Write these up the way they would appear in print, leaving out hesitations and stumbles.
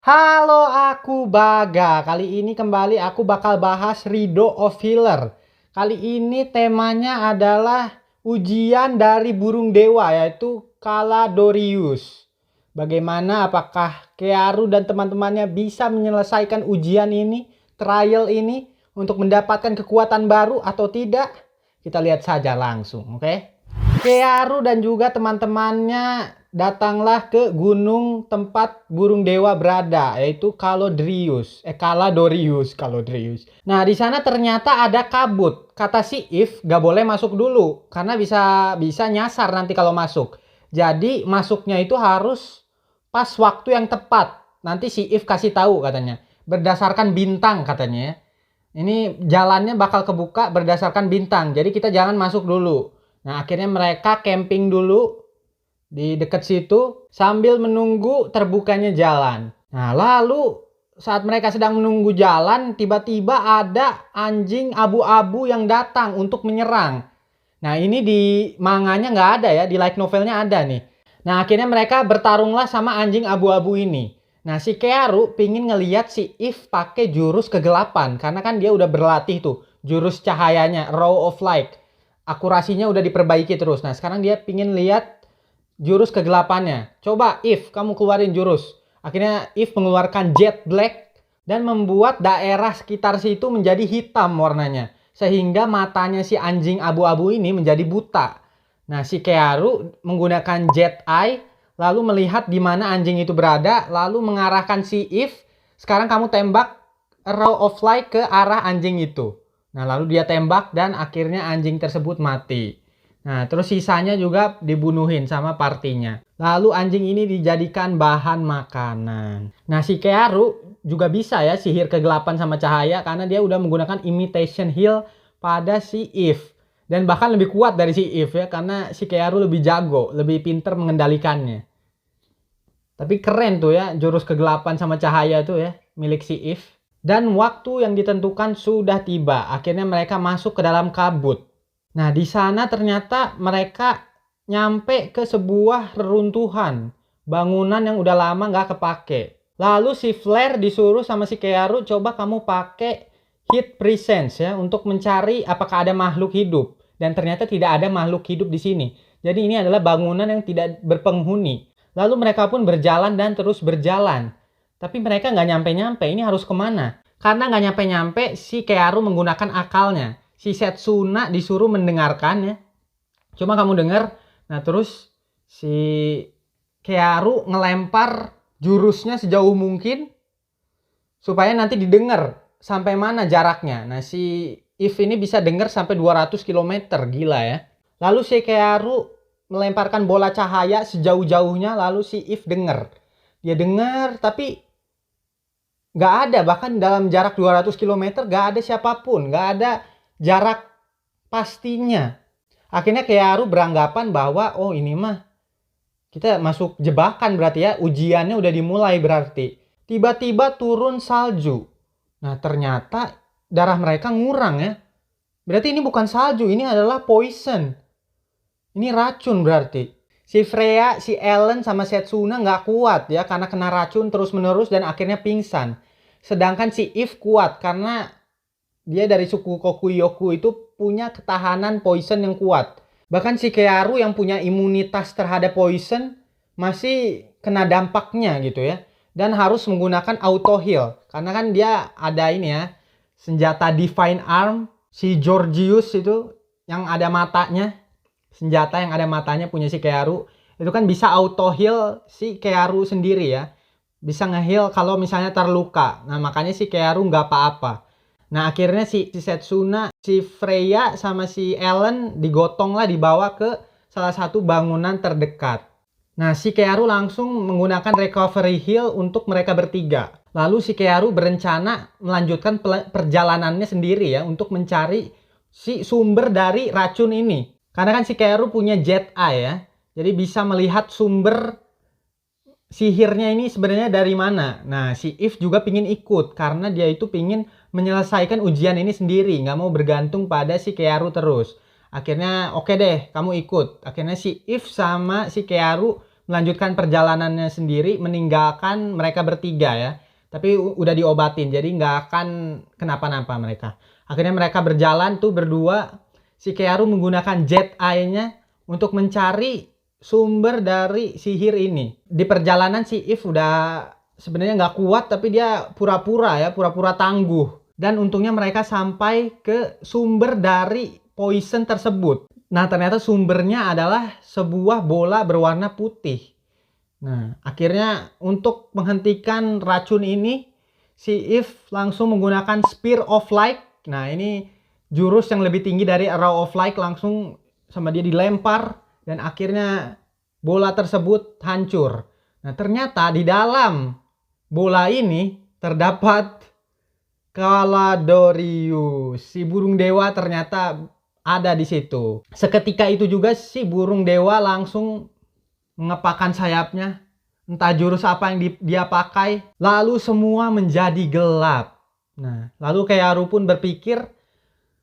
Halo, aku Baga. Kali ini kembali aku bakal bahas Rido of Healer. Kali ini temanya adalah ujian dari burung dewa, yaitu Caladorius. Bagaimana, apakah Kearu dan teman-temannya bisa menyelesaikan ujian ini, trial ini, untuk mendapatkan kekuatan baru atau tidak? Kita lihat saja langsung, oke? Kearu dan juga teman-temannya datanglah ke gunung tempat burung dewa berada, yaitu Caladorius. Nah, di sana ternyata ada kabut. Kata si If gak boleh masuk dulu karena bisa nyasar nanti kalau masuk. Jadi masuknya itu harus pas waktu yang tepat. Nanti si If kasih tahu katanya. Berdasarkan bintang katanya ya. Ini jalannya bakal kebuka berdasarkan bintang. Jadi kita jangan masuk dulu. Nah, akhirnya mereka camping dulu di dekat situ sambil menunggu terbukanya jalan. Nah, lalu saat mereka sedang menunggu jalan, tiba-tiba ada anjing abu-abu yang datang untuk menyerang. Nah, ini di manganya nggak ada ya, di light novelnya ada nih. Nah, akhirnya mereka bertarunglah sama anjing abu-abu ini. Nah, si Kearu pingin ngeliat si If pakai jurus kegelapan, karena kan dia udah berlatih tuh, jurus cahayanya, Raw of Light. Akurasinya udah diperbaiki terus. Nah, sekarang dia pingin lihat jurus kegelapannya. Coba If, kamu keluarin jurus. Akhirnya If mengeluarkan Jet Black dan membuat daerah sekitar situ menjadi hitam warnanya. Sehingga matanya si anjing abu-abu ini menjadi buta. Nah, si Kearu menggunakan Jet Eye lalu melihat di mana anjing itu berada, lalu mengarahkan si If, sekarang kamu tembak Raw of Light ke arah anjing itu. Nah, lalu dia tembak dan akhirnya anjing tersebut mati. Nah, terus sisanya juga dibunuhin sama partinya. Lalu anjing ini dijadikan bahan makanan. Nah, si Kearu juga bisa ya sihir kegelapan sama cahaya karena dia udah menggunakan imitation heal pada si If. Dan bahkan lebih kuat dari si If ya, karena si Kearu lebih jago, lebih pinter mengendalikannya. Tapi keren tuh ya, jurus kegelapan sama cahaya tuh ya, milik si If. Dan waktu yang ditentukan sudah tiba. Akhirnya mereka masuk ke dalam kabut. Nah, di sana ternyata mereka nyampe ke sebuah reruntuhan. Bangunan yang udah lama nggak kepake. Lalu si Flare disuruh sama si Kearu, coba kamu pakai Heat Presence ya, untuk mencari apakah ada makhluk hidup. Dan ternyata tidak ada makhluk hidup di sini. Jadi ini adalah bangunan yang tidak berpenghuni. Lalu mereka pun berjalan dan terus berjalan. Tapi mereka nggak nyampe-nyampe, ini harus kemana? Karena nggak nyampe-nyampe, si Kearu menggunakan akalnya. Si Setsuna disuruh mendengarkan ya. Cuma kamu dengar, nah terus si Kearu ngelempar jurusnya sejauh mungkin supaya nanti didengar sampai mana jaraknya. Nah, si If ini bisa dengar sampai 200 km, gila ya. Lalu si Kearu melemparkan bola cahaya sejauh-jauhnya, lalu si If dengar. Dia dengar tapi nggak ada, bahkan dalam jarak 200 km nggak ada siapapun, nggak ada jarak pastinya. Akhirnya Kearu beranggapan bahwa oh ini mah kita masuk jebakan berarti ya, ujiannya udah dimulai berarti. Tiba-tiba turun salju. Nah, ternyata darah mereka ngurang ya. Berarti ini bukan salju, ini adalah poison. Ini racun berarti. Si Freya, si Ellen, sama Setsuna nggak kuat ya karena kena racun terus-menerus dan akhirnya pingsan. Sedangkan si If kuat karena dia dari suku Kokuyoku itu punya ketahanan poison yang kuat. Bahkan si Kearu yang punya imunitas terhadap poison masih kena dampaknya gitu ya. Dan harus menggunakan auto heal. Karena kan dia ada ini ya, senjata Divine Arm. Si Georgius itu yang ada matanya. Senjata yang ada matanya punya si Kearu. Itu kan bisa auto heal si Kearu sendiri ya. Bisa nge-heal kalau misalnya terluka. Nah, makanya si Kearu nggak apa-apa. Nah, akhirnya si Setsuna, si Freya, sama si Ellen digotong lah, dibawa ke salah satu bangunan terdekat. Nah, si Kearu langsung menggunakan recovery heal untuk mereka bertiga. Lalu si Kearu berencana melanjutkan perjalanannya sendiri ya, untuk mencari si sumber dari racun ini. Karena kan si Kearu punya Jet Eye ya, jadi bisa melihat sumber sihirnya ini sebenarnya dari mana. Nah, si If juga pingin ikut karena dia itu pingin menyelesaikan ujian ini sendiri, nggak mau bergantung pada si Kearu terus. Akhirnya oke deh, kamu ikut. Akhirnya si If sama si Kearu melanjutkan perjalanannya sendiri, meninggalkan mereka bertiga ya. Tapi udah diobatin, jadi nggak akan kenapa-napa mereka. Akhirnya mereka berjalan tuh berdua. Si Kearu menggunakan Jet Eye-nya untuk mencari sumber dari sihir ini. Di perjalanan si Eve udah sebenarnya nggak kuat, tapi dia pura-pura tangguh. Dan untungnya mereka sampai ke sumber dari poison tersebut. Nah, ternyata sumbernya adalah sebuah bola berwarna putih. Nah, akhirnya untuk menghentikan racun ini, si Eve langsung menggunakan Spear of Light. Nah, ini jurus yang lebih tinggi dari Arrow of Light, langsung sama dia dilempar dan akhirnya bola tersebut hancur. Nah, ternyata di dalam bola ini terdapat Caladorius. Si burung dewa ternyata ada di situ. Seketika itu juga si burung dewa langsung mengepakkan sayapnya. Entah jurus apa yang dia pakai. Lalu semua menjadi gelap. Nah, lalu Kearu pun berpikir,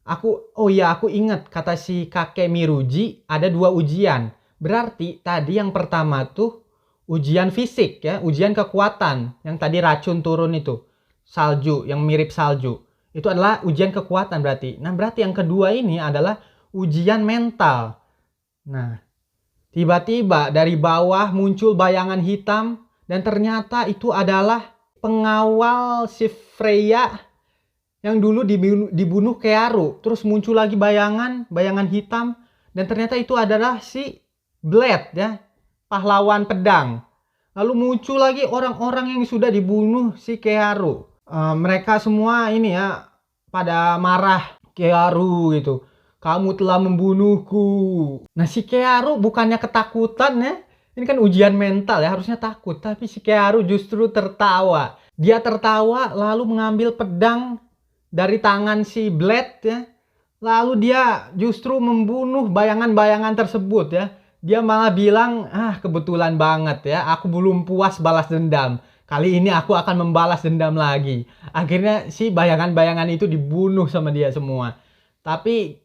aku ingat kata si kakek Miruji ada 2 ujian. Berarti tadi yang pertama tuh ujian fisik ya, ujian kekuatan. Yang tadi racun turun itu, salju, yang mirip salju. Itu adalah ujian kekuatan berarti. Nah, berarti yang kedua ini adalah ujian mental. Nah, tiba-tiba dari bawah muncul bayangan hitam dan ternyata itu adalah pengawal si Freya yang dulu dibunuh Kearu. Terus muncul lagi bayangan hitam dan ternyata itu adalah si Blade ya, pahlawan pedang. Lalu muncul lagi orang-orang yang sudah dibunuh si Kearu. Mereka semua ini ya pada marah Kearu gitu. Kamu telah membunuhku. Nah, si Kearu bukannya ketakutan ya. Ini kan ujian mental ya, harusnya takut. Tapi si Kearu justru tertawa. Dia tertawa lalu mengambil pedang dari tangan si Blade ya. Lalu dia justru membunuh bayangan-bayangan tersebut ya. Dia malah bilang, kebetulan banget ya, aku belum puas balas dendam. Kali ini aku akan membalas dendam lagi. Akhirnya si bayangan-bayangan itu dibunuh sama dia semua. Tapi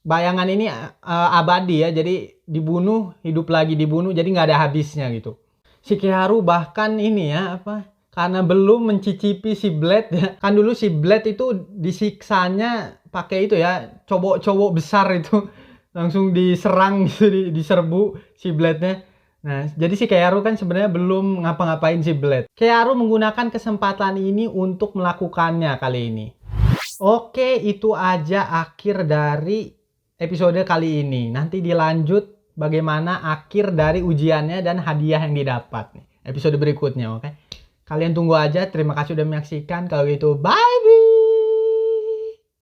bayangan ini abadi ya, jadi dibunuh, hidup lagi, dibunuh, jadi nggak ada habisnya gitu. Si Kearu bahkan ini ya, karena belum mencicipi si Blade ya. Kan dulu si Blade itu disiksanya pakai itu ya, cowok-cowok besar itu. Langsung diserang gitu, diserbu si Blade-nya. Nah, jadi si Kearu kan sebenarnya belum ngapa-ngapain si Blade. Kearu menggunakan kesempatan ini untuk melakukannya kali ini. Oke, itu aja akhir dari episode kali ini. Nanti dilanjut bagaimana akhir dari ujiannya dan hadiah yang didapat nih. Episode berikutnya, oke? Kalian tunggu aja. Terima kasih sudah menyaksikan. Kalau gitu, bye!